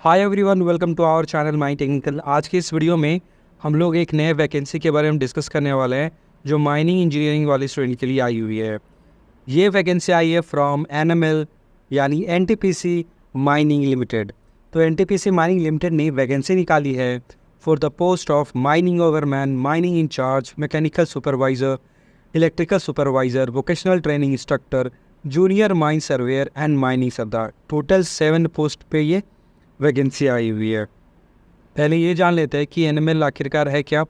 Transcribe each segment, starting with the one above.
Hi everyone, welcome to our channel my technical. आज की इस वीडियो में हम लोग एक नए वैकेंसी के बारे में डिस्कस करने वाले हैं जो माइनिंग इंजीनियरिंग वाले स्टूडेंट के लिए आई हुई है। ये वैकेंसी आई है फ्रॉम एनएमएल यानी एनटीपीसी माइनिंग लिमिटेड। तो एनटीपीसी माइनिंग लिमिटेड ने वैकेंसी निकाली है for the post of mining overman, mining incharge, mechanical supervisor, electrical supervisor, vocational training instructor, junior mine surveyor and mining sardar. Total 7 post पे ये vacancy आई हुई है। पहले ये जान लेते हैं कि एनएमएल आखिरकार है क्या।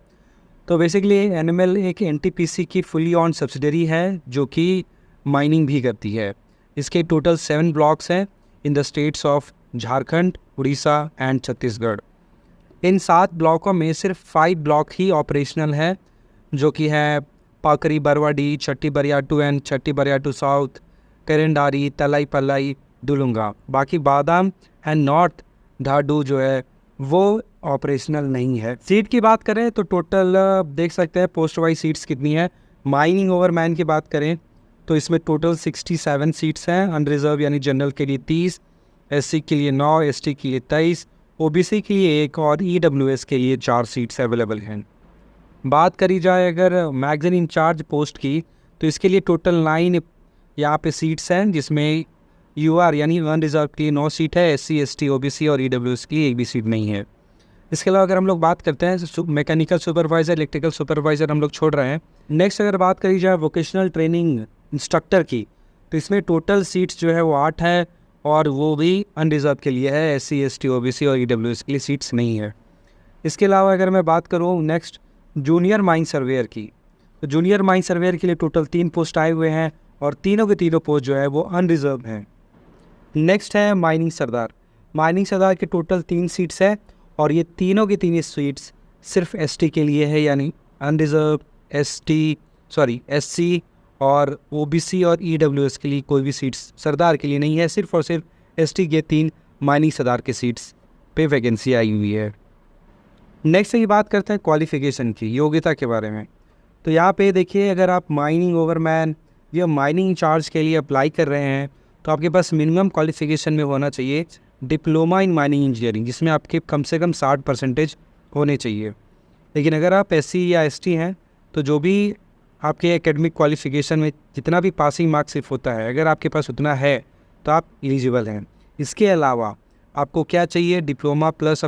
तो बेसिकली एनएमएल एक एनटीपीसी की फुली ऑन सब्सिडरी है जो कि माइनिंग भी करती है। इसके टोटल 7 ब्लॉक्स हैं in the states of Jharkhand, Orissa and Chhattisgarh. इन 7 ब्लॉकों में सिर्फ 5 ब्लॉक ही ऑपरेशनल है जो कि है पाकरी, बरवाडी, छट्टी बरिया टू एंड छट्टी बरिया टू साउथ, करेंडारी, तलाई पलाई, डुलुंगा। बाकी बादाम एंड नॉर्थ धाडू जो है वो ऑपरेशनल नहीं है। सीट की बात करें तो टोटल देख सकते हैं पोस्ट वाइज सीट्स कितनी है। माइनिंग ओवरमैन की बात करें तो इसमें टोटल 67 सीट्स हैं। अनरिजर्व यानी जनरल के लिए 30, एससी के लिए 9, एसटी के लिए 23, ओबीसी के लिए 1 और ईडब्ल्यूएस के लिए 4 सीट्स अवेलेबल हैं। बात करी जाए अगर मैगजीन इंचार्ज पोस्ट की तो इसके लिए टोटल 9 यहाँ पे सीट्स हैं, जिसमें यूआर यानी अनरिजर्व के लिए 9 सीट है, एससी, एसटी, ओबीसी और ईडब्ल्यूएस के लिए एक भी सीट नहीं है। इसके अलावा अगर हम लोग बात करते हैं मैकेनिकल सुपरवाइज़र, इलेक्ट्रिकल सुपरवाइज़र हम लोग छोड़ रहे हैं। नेक्स्ट अगर बात करी जाए वोकेशनल ट्रेनिंग इंस्ट्रक्टर की तो इसमें टोटल सीट्स जो है वो 8 है और वो भी अनरिजर्व के लिए है। एससी, एसटी, ओबीसी और ईडब्ल्यूएस के लिए सीट्स नहीं है। इसके अलावा अगर मैं बात करूँ नेक्स्ट जूनियर माइन सर्वेयर की, तो जूनियर माइन सर्वेयर के लिए टोटल 3 पोस्ट आए हुए हैं और तीनों के तीनों पोस्ट जो है वो अनरिजर्व हैं। नेक्स्ट है माइनिंग सरदार। माइनिंग सरदार के टोटल 3 सीट्स है और ये तीनों की 3 सीट्स सिर्फ एसटी के लिए है, यानी अनरिजर्व, एससी और ओबीसी और ईडब्ल्यूएस के लिए कोई भी सीट्स सरदार के लिए नहीं है। सिर्फ और सिर्फ एसटी के 3 माइनिंग सरदार के सीट्स पे वैकेंसी आई हुई है। नेक्स्ट की बात करते हैं क्वालिफ़िकेशन की, योग्यता के बारे में। तो यहाँ पे देखिए, अगर आप माइनिंग ओवरमैन या माइनिंग इंचार्ज के लिए अप्लाई कर रहे हैं तो आपके पास मिनिमम क्वालिफ़िकेशन में होना चाहिए डिप्लोमा इन माइनिंग इंजीनियरिंग, जिसमें आपके कम से कम 60% होने चाहिए। लेकिन अगर आप एससी या एसटी हैं तो जो भी आपके एकेडमिक क्वालिफ़िकेशन में जितना भी पासिंग मार्क्स सिर्फ होता है, अगर आपके पास उतना है तो आप एलिजिबल हैं। इसके अलावा आपको क्या चाहिए, डिप्लोमा प्लस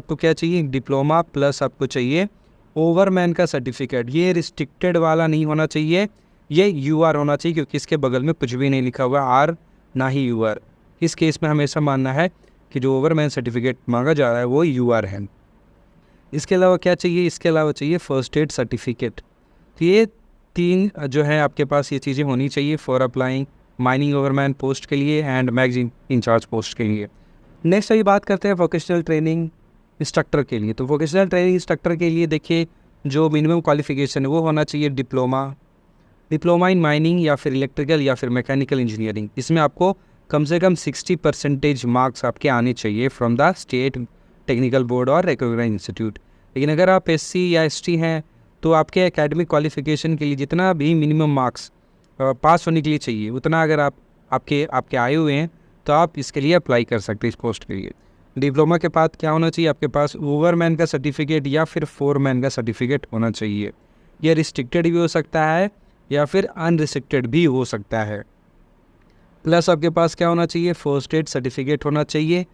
आपको चाहिए ओवरमैन का सर्टिफिकेट। ये रिस्ट्रिक्टेड वाला नहीं होना चाहिए, ये यूआर होना चाहिए, क्योंकि इसके बगल में कुछ भी नहीं लिखा हुआ आर ना ही यूआर। इस केस में हमेशा मानना है कि जो ओवरमैन सर्टिफिकेट मांगा जा रहा है वो यूआर है। इसके अलावा क्या चाहिए, इसके अलावा चाहिए फर्स्ट एड सर्टिफिकेट। तो ये 3 जो है आपके पास ये चीज़ें होनी चाहिए फॉर अप्लाइंग माइनिंग ओवरमैन पोस्ट के लिए एंड मैगजीन इंचार्ज पोस्ट के लिए। नेक्स्ट अभी बात करते हैं वोकेशनल ट्रेनिंग इंस्ट्रक्टर के लिए। तो वोकेशनल ट्रेनिंग इंस्ट्रक्टर के लिए देखिए, जो मिनिमम क्वालिफ़िकेशन है वो होना चाहिए डिप्लोमा इन माइनिंग या फिर इलेक्ट्रिकल या फिर मैकेनिकल इंजीनियरिंग। इसमें आपको कम से कम 60% मार्क्स आपके आने चाहिए from the state technical board और रिकॉग्नाइज्ड इंस्टीट्यूट। लेकिन अगर आप एससी या एसटी हैं तो आपके एकेडमिक क्वालिफ़िकेशन के लिए जितना भी मिनिमम मार्क्स पास होने के लिए चाहिए उतना अगर आपके आए हुए हैं तो आप इसके लिए अप्लाई कर सकते हैं इस पोस्ट के लिए। डिप्लोमा के बाद क्या होना चाहिए, आपके पास ओवरमैन का सर्टिफिकेट या फिर फोरमैन का सर्टिफिकेट होना चाहिए। यह रिस्ट्रिक्टेड भी हो सकता है या फिर अनरिस्ट्रिक्टेड भी हो सकता है। प्लस आपके पास क्या होना चाहिए, फर्स्ट एड सर्टिफिकेट होना चाहिए।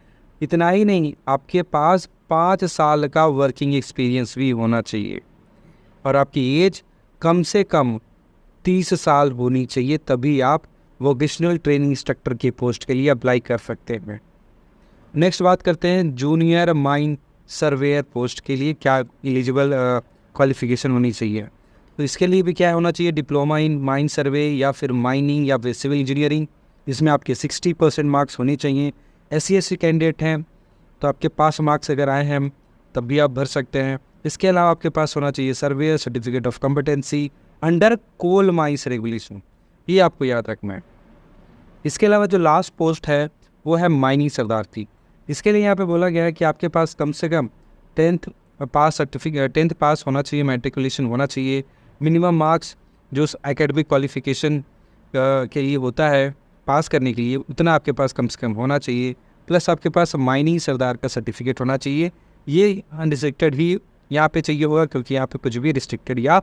इतना ही नहीं, आपके पास 5 साल का वर्किंग एक्सपीरियंस भी होना चाहिए और आपकी एज कम से कम 30 साल होनी चाहिए, तभी आप वोकेशनल ट्रेनिंग इंस्ट्रक्टर की पोस्ट के लिए अप्लाई कर सकते हैं। नेक्स्ट बात करते हैं जूनियर माइन सर्वेयर पोस्ट के लिए क्या एलिजिबल क्वालिफ़िकेशन होनी चाहिए। तो इसके लिए भी क्या होना चाहिए, डिप्लोमा इन माइन सर्वे या फिर माइनिंग या फिर सिविल इंजीनियरिंग, इसमें आपके 60% मार्क्स होने चाहिए। एससी एसटी कैंडिडेट हैं तो आपके पास मार्क्स अगर आए हैं तब भी आप भर सकते हैं। इसके अलावा आपके पास होना चाहिए surveyor certificate of competency under coal mines regulation, ये आपको याद रखना है। इसके अलावा जो लास्ट पोस्ट है वो है माइनिंग सरदार की। इसके लिए यहाँ पे बोला गया है कि आपके पास कम से कम 10th पास होना चाहिए, मैट्रिकुलेशन होना चाहिए। मिनिमम मार्क्स जो एकेडमिक क्वालिफ़िकेशन के लिए होता है पास करने के लिए उतना आपके पास कम से कम होना चाहिए। प्लस आपके पास माइनिंग सरदार का सर्टिफिकेट होना चाहिए। ये अनरिस्ट्रिक्टेड ही यहाँ पे चाहिए होगा, क्योंकि यहाँ पे कुछ भी रिस्ट्रिक्टेड या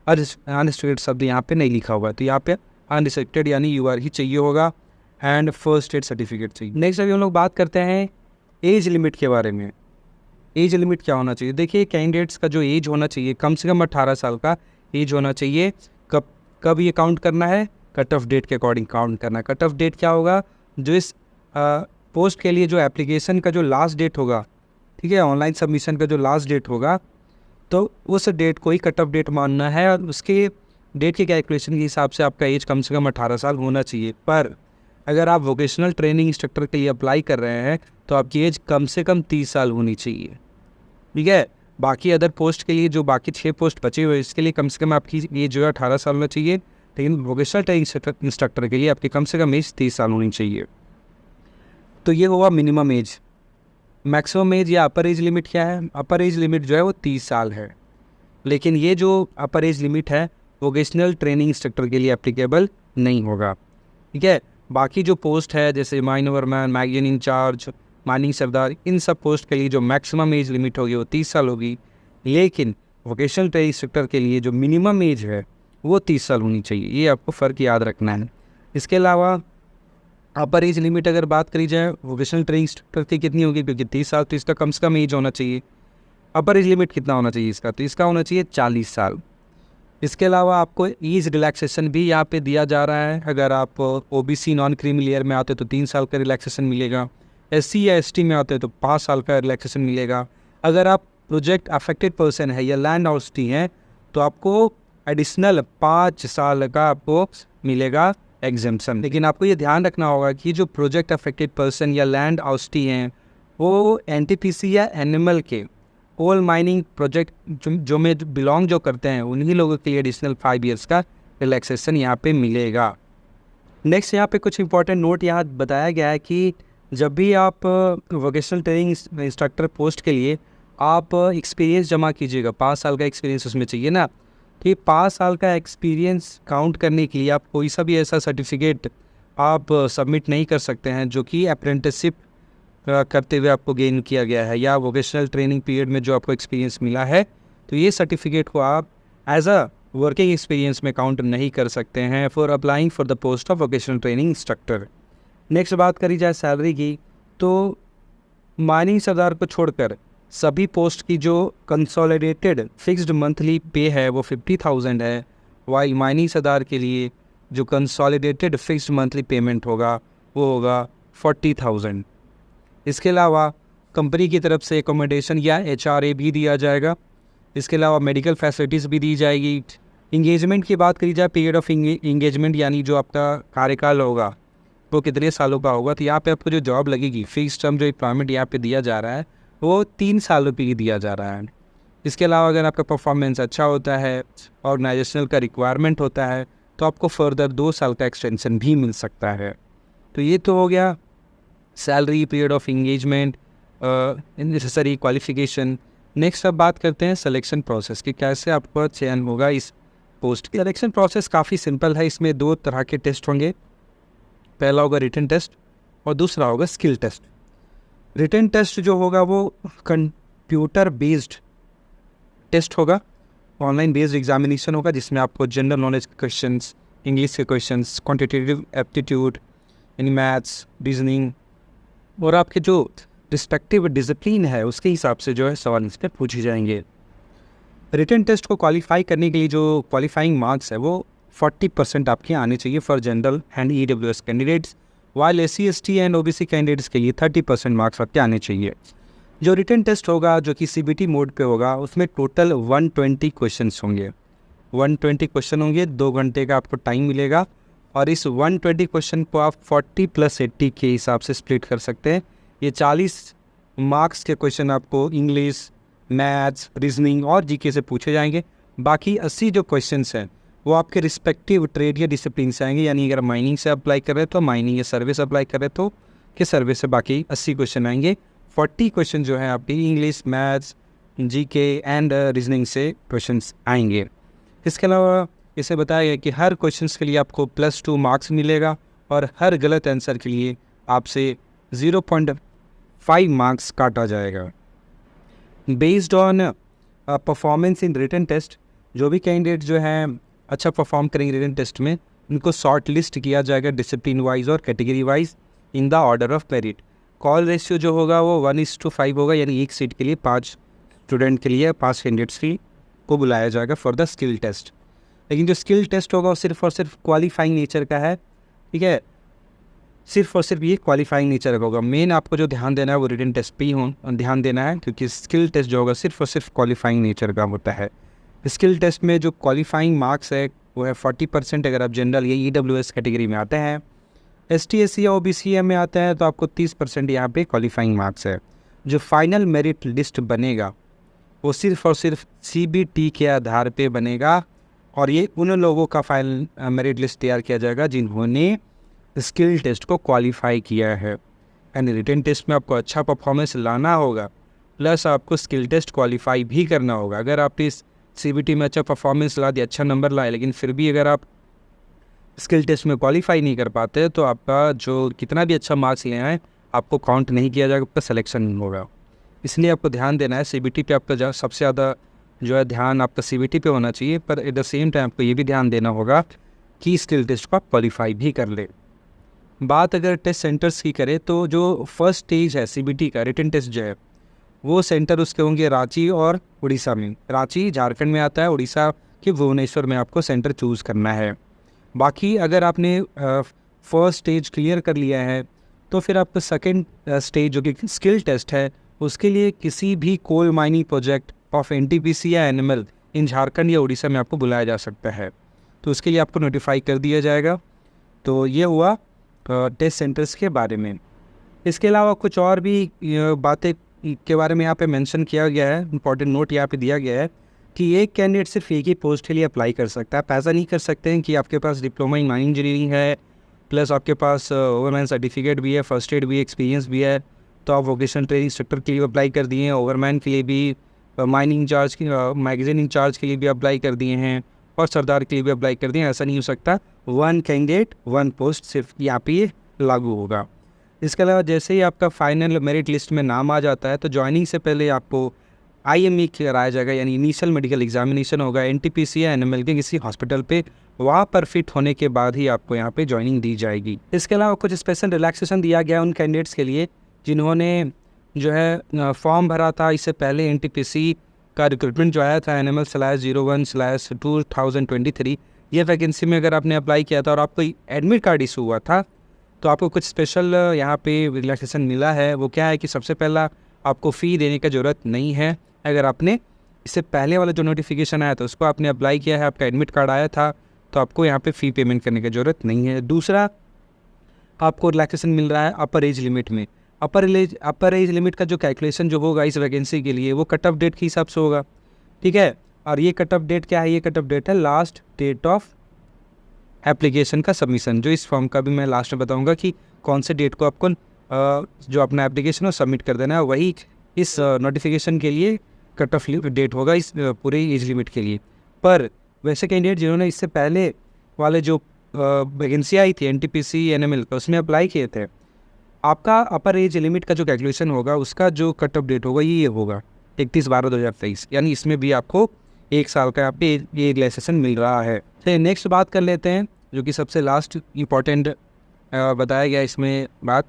अनरिस्ट्रिक्टेड शब्द यहाँ पे नहीं लिखा हुआ है, तो यहाँ पे अनरिस्ट्रिक्टेड यानी UR ही चाहिए होगा, एंड फर्स्ट एड सर्टिफिकेट चाहिए। नेक्स्ट अभी हम लोग बात करते हैं एज लिमिट के बारे में। एज लिमिट क्या होना चाहिए? देखिए, कैंडिडेट्स का जो एज होना चाहिए कम से कम 18 साल का एज होना चाहिए। कब ये काउंट करना है? कट ऑफ डेट के अकॉर्डिंग काउंट करना है। कट ऑफ डेट क्या होगा? जो इस पोस्ट के लिए जो एप्लीकेशन का जो लास्ट डेट होगा, ठीक है, ऑनलाइन सबमिशन का जो लास्ट डेट होगा, तो उस डेट को ही कट ऑफ डेट मानना है, और उसके डेट के कैलकुलेशन के हिसाब से आपका एज कम से कम 18 साल होना चाहिए। पर अगर आप वोकेशनल ट्रेनिंग इंस्ट्रक्टर के लिए अप्लाई कर रहे हैं तो आपकी एज कम से कम 30 साल होनी चाहिए, ठीक है। बाकी अदर पोस्ट के लिए जो बाकी 6 पोस्ट बचे हुए, इसके लिए कम से कम आपकी एज जो है 18 साल होना चाहिए, लेकिन वोकेशनल ट्रेनिंग इंस्ट्रक्टर के लिए आपकी कम से कम एज 30 साल होनी चाहिए। तो ये हुआ मिनिमम एज। मैक्सिमम एज या अपर एज लिमिट क्या है? अपर एज लिमिट जो है वो 30 साल है, लेकिन ये जो अपर एज लिमिट है वोकेशनल ट्रेनिंग इंस्ट्रक्टर के लिए एप्लीकेबल नहीं होगा, ठीक है। बाकी जो पोस्ट है जैसे mine overman, magazine incharge, mining sardar, इन सब पोस्ट के लिए जो मैक्सिमम एज लिमिट होगी वो 30 साल होगी, लेकिन वोकेशनल ट्रेनिंग इंस्ट्रक्टर के लिए जो मिनिमम एज है वो 30 साल होनी चाहिए। ये आपको फ़र्क याद रखना है। इसके अलावा अपर एज लिमिट अगर बात करी जाए वोकेशनल ट्रेनिंग इंस्ट्रक्टर की कितनी होगी, क्योंकि 30 साल तो इसका कम से कम एज होना चाहिए। अपर एज लिमिट कितना होना चाहिए इसका? तो इसका होना चाहिए 40 साल। इसके अलावा आपको एज रिलैक्सेशन भी यहाँ पे दिया जा रहा है। अगर आप OBC नॉन क्रीमी लेयर में आते हो तो 3 साल का रिलैक्सेशन मिलेगा। SC या ST में आते हो तो 5 साल का रिलैक्सेशन मिलेगा। अगर आप प्रोजेक्ट अफेक्टेड पर्सन है या लैंड हाउसटी हैं तो आपको एडिशनल 5 साल का आपको मिलेगा एग्जेम्पशन। लेकिन आपको ये ध्यान रखना होगा कि जो प्रोजेक्ट अफेक्टेड पर्सन या लैंड हाउसटी हैं वो NTPC या एनिमल के कोल माइनिंग प्रोजेक्ट जो में बिलोंग जो करते हैं उन्हीं लोगों के लिए एडिशनल 5 ईयर्स का रिलैक्सेशन यहाँ पे मिलेगा। नेक्स्ट यहाँ पे कुछ इंपॉर्टेंट नोट यहाँ बताया गया है कि जब भी आप वोकेशनल ट्रेनिंग इंस्ट्रक्टर पोस्ट के लिए आप एक्सपीरियंस जमा कीजिएगा, 5 साल का एक्सपीरियंस उसमें चाहिए ना, कि 5 साल का एक्सपीरियंस काउंट करने के लिए आप कोई सा भी ऐसा सर्टिफिकेट आप सबमिट नहीं कर सकते हैं जो कि अप्रेंटिसशिप करते हुए आपको गेन किया गया है या वोकेशनल ट्रेनिंग पीरियड में जो आपको एक्सपीरियंस मिला है, तो ये सर्टिफिकेट को आप एज अ वर्किंग एक्सपीरियंस में काउंट नहीं कर सकते हैं for applying for the post of vocational training instructor. Next बात करी जाए सैलरी की, तो माइनिंग सरदार को छोड़कर सभी पोस्ट की जो कंसोलिडेटेड फिक्स्ड मंथली पे है वो 50,000 है, वाइल माइनिंग सरदार के लिए जो कंसोलिडेटेड फिक्स्ड मंथली पेमेंट होगा वो होगा 40,000। इसके अलावा कंपनी की तरफ से एकोमोडेशन या HRA भी दिया जाएगा। इसके अलावा मेडिकल फैसिलिटीज़ भी दी जाएगी। इंगेजमेंट की बात करी जाए, पीरियड ऑफ इंगेजमेंट यानी जो आपका कार्यकाल होगा वो कितने सालों का होगा, तो यहाँ पे आपको जो जॉब लगेगी, फिक्स टर्म जो एम्प्लॉयमेंट यहाँ पे दिया जा रहा है वो 3 सालों पे ही दिया जा रहा है। इसके अलावा अगर आपका परफॉर्मेंस अच्छा होता है, ऑर्गेनाइजेशनल का रिक्वायरमेंट होता है, तो आपको फर्दर 2 साल का एक्सटेंशन भी मिल सकता है। तो ये तो हो गया salary, period of engagement, necessary qualification. Next अब बात करते हैं सिलेक्शन प्रोसेस कि कैसे आपका चयन होगा इस पोस्ट की। सिलेक्शन प्रोसेस काफ़ी सिंपल है। इसमें 2 तरह के टेस्ट होंगे, पहला होगा रिटन टेस्ट और दूसरा होगा स्किल टेस्ट। रिटन टेस्ट जो होगा वो कंप्यूटर बेस्ड टेस्ट होगा, ऑनलाइन बेस्ड एग्जामिनेशन होगा, जिसमें आपको जनरल नॉलेज के क्वेश्चंस, इंग्लिश के क्वेश्चंस, क्वांटिटेटिव एप्टीट्यूड यानी मैथ्स, रीजनिंग और आपके जो रिस्पेक्टिव डिसिप्लिन है उसके हिसाब से जो है सवाल इस पर पूछे जाएंगे। रिटन टेस्ट को क्वालिफाई करने के लिए जो क्वालिफाइंग मार्क्स है वो 40% आपके आने चाहिए for general and EWS candidates, while SC ST and OBC candidates के लिए 30% मार्क्स आपके आने चाहिए। जो रिटन टेस्ट होगा जो कि CBT मोड पे होगा उसमें टोटल 120 क्वेश्चंस होंगे। 120 क्वेश्चन होंगे, 2 घंटे का आपको टाइम मिलेगा और इस 120 क्वेश्चन को आप 40 + 80 के हिसाब से स्प्लिट कर सकते हैं। ये 40 मार्क्स के क्वेश्चन आपको इंग्लिश, मैथ्स, रीजनिंग और GK से पूछे जाएंगे। बाकी 80 जो क्वेश्चंस हैं वो आपके रिस्पेक्टिव ट्रेड या डिसिप्लिन से आएंगे, यानी अगर माइनिंग से अप्लाई कर रहे हैं तो माइनिंग या सर्वे से अप्लाई कर रहे हैं तो कि सर्वे से बाकी 80 क्वेश्चन आएंगे। 40 क्वेश्चन जो है आपके English, maths, GK and reasoning से क्वेश्चंस आएंगे। इसके अलावा इसे बताया गया कि हर क्वेश्चंस के लिए आपको +2 मार्क्स मिलेगा और हर गलत आंसर के लिए आपसे 0.5 मार्क्स काटा जाएगा। Based on performance in written test, जो भी कैंडिडेट जो है अच्छा परफॉर्म करेंगे रिटन टेस्ट में, उनको शॉर्ट लिस्ट किया जाएगा डिसिप्लिन वाइज और category wise in the order of merit. Call ratio जो होगा वो 1:5 होगा, यानी एक सीट के लिए 5 स्टूडेंट के लिए 5 कैंडिडेट्स को बुलाया जाएगा फॉर द स्किल टेस्ट। लेकिन जो स्किल टेस्ट होगा वो सिर्फ और सिर्फ क्वालिफाइंग नेचर का है, ठीक है, सिर्फ और सिर्फ ये क्वालिफाइंग नेचर का होगा। मेन आपको जो ध्यान देना है वो रिटन टेस्ट पे ही ध्यान देना है, क्योंकि स्किल टेस्ट जो होगा सिर्फ और सिर्फ क्वालिफाइंग नेचर का होता है। स्किल टेस्ट में जो क्वालिफाइंग मार्क्स है वो है 40%, अगर आप जनरल या EWS कैटेगरी में आते हैं। ST SC या OBC में आते हैं तो आपको 30% यहाँ पे क्वालिफाइंग मार्क्स है। जो फाइनल मेरिट लिस्ट बनेगा वो सिर्फ और सिर्फ CBT के आधार पे बनेगा, और ये उन लोगों का फाइनल मेरिट लिस्ट तैयार किया जाएगा जिन्होंने स्किल टेस्ट को क्वालिफाई किया है। यानी रिटन टेस्ट में आपको अच्छा परफॉर्मेंस लाना होगा, प्लस आपको स्किल टेस्ट क्वालिफाई भी करना होगा। अगर आप इस CBT में अच्छा परफॉर्मेंस ला दिया, अच्छा नंबर लाए, लेकिन फिर भी अगर आप स्किल टेस्ट में क्वालिफाई नहीं कर पाते तो आपका जो कितना भी अच्छा मार्क्स ले आए आपको काउंट नहीं किया जाएगा, आपका सिलेक्शन नहीं होगा। इसलिए आपको ध्यान देना है CBT पे, आपका सबसे ज़्यादा जो है ध्यान आपका CBT पे होना चाहिए, पर एट द सेम टाइम आपको ये भी ध्यान देना होगा कि स्किल टेस्ट को आप क्वालिफाई भी कर ले। बात अगर टेस्ट सेंटर्स की करें तो जो फर्स्ट स्टेज है CBT का रिटन टेस्ट जो है वो सेंटर उसके होंगे रांची और उड़ीसा में। रांची झारखंड में आता है, उड़ीसा के भुवनेश्वर में आपको सेंटर चूज़ करना है। बाकी अगर आपने फर्स्ट स्टेज क्लियर कर लिया है तो फिर आपका सेकंड स्टेज जो कि स्किल टेस्ट है उसके लिए किसी भी coal mining project of NTPC या एनिमल इन झारखंड या उड़ीसा में आपको बुलाया जा सकता है, तो उसके लिए आपको नोटिफाई कर दिया जाएगा। तो ये हुआ टेस्ट सेंटर्स के बारे में। इसके अलावा कुछ और भी बातें के बारे में यहाँ पे मेंशन किया गया है, इंपॉर्टेंट नोट यहाँ पे दिया गया है कि एक कैंडिडेट सिर्फ एक ही पोस्ट के लिए अप्लाई कर सकता है। आप ऐसा नहीं कर सकते हैं कि आपके पास डिप्लोमा इन माइनिंग इंजीनियरिंग है, प्लस आपके पास ओवरमैन सर्टिफिकेट भी है, फर्स्ट एड भी, एक्सपीरियंस भी है, तो आप वोकेशनल ट्रेनिंग इंस्ट्रक्टर के लिए अप्लाई कर दिए हैं, ओवरमैन के लिए भी, माइनिंग इंचार्ज की मैगजीन इंचार्ज के लिए भी अप्लाई कर दिए हैं, और सरदार के लिए भी अप्लाई कर दिए हैं। ऐसा नहीं हो सकता, 1 कैंडिडेट 1 पोस्ट सिर्फ यहाँ पे ये लागू होगा। इसके अलावा जैसे ही आपका फाइनल मेरिट लिस्ट में नाम आ जाता है तो ज्वाइनिंग से पहले आपको IME कराया जाएगा, यानी इनिशियल मेडिकल एग्जामिनेशन होगा NTPC या एनिमल के किसी हॉस्पिटल पे, वहाँ पर फिट होने के बाद ही आपको यहाँ पे ज्वाइनिंग दी जाएगी। इसके अलावा कुछ स्पेशल रिलैक्सेशन दिया गया उन कैंडिडेट्स के लिए जिन्होंने जो है फॉर्म भरा था इससे पहले। NTPC का रिक्रूटमेंट जो आया था NML/01/2023, ये वैकेंसी में अगर आपने अप्लाई किया था और आपको एडमिट कार्ड इशू हुआ था तो आपको कुछ स्पेशल यहाँ पे रिलैक्सेशन मिला है। वो क्या है कि सबसे पहला आपको फ़ी देने की ज़रूरत नहीं है। अगर आपने इससे पहले वाला जो नोटिफिकेशन आया था उसको आपने अप्लाई किया है, आपका एडमिट कार्ड आया था, तो आपको यहाँ पे फ़ी पेमेंट करने की ज़रूरत नहीं है। दूसरा, आपको रिलैक्सेशन मिल रहा है अपर एज लिमिट में। अपर एज लिमिट का जो कैलकुलेशन जो होगा इस वैकेंसी के लिए वो कट ऑफ डेट के हिसाब से होगा, ठीक है। और ये कट ऑफ डेट क्या है? ये कट ऑफ डेट है लास्ट डेट ऑफ एप्लीकेशन का सबमिशन। जो इस फॉर्म का भी मैं लास्ट में बताऊंगा कि कौन से डेट को आपको जो अपना एप्लीकेशन है सबमिट कर देना है, वही इस नोटिफिकेशन के लिए कट ऑफ डेट होगा इस पूरे एज लिमिट के लिए। पर वैसे कैंडिडेट जिन्होंने इससे पहले वाले जो वैकेंसी आई थी NTPC NML का उसमें अप्लाई किए थे, आपका अपर एज लिमिट का जो कैलकुलेशन होगा उसका जो कट ऑफ डेट होगा ये होगा 31/12/2023, यानी इसमें भी आपको 1 साल का यहाँ पे ये रिलैक्सेशन मिल रहा है। तो नेक्स्ट बात कर लेते हैं जो कि सबसे लास्ट इम्पॉर्टेंट बताया गया इसमें बात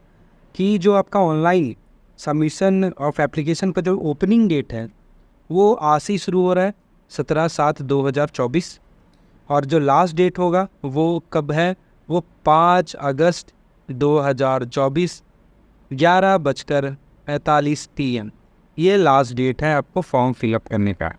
कि जो आपका ऑनलाइन सबमिशन ऑफ एप्लीकेशन का जो ओपनिंग डेट है वो आज से शुरू हो रहा है 17/7/2024, और जो लास्ट डेट होगा वो कब है? वो 5 अगस्त 2024 11:45 PM ये लास्ट डेट है आपको फॉर्म फिलअप करने का।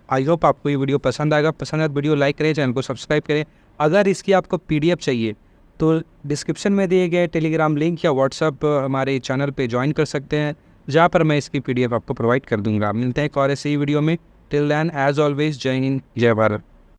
आई होप आपको ये वीडियो पसंद आएगा। पसंद आए तो वीडियो लाइक करें, चैनल को सब्सक्राइब करें। अगर इसकी आपको PDF चाहिए तो डिस्क्रिप्शन में दिए गए टेलीग्राम लिंक या व्हाट्सअप हमारे चैनल पे ज्वाइन कर सकते हैं, जहाँ पर मैं इसकी PDF आपको प्रोवाइड कर दूंगा। मिलते हैं एक और ऐसे ही वीडियो में। टिल देन एज ऑलवेज, जय हिंद, जय भारत।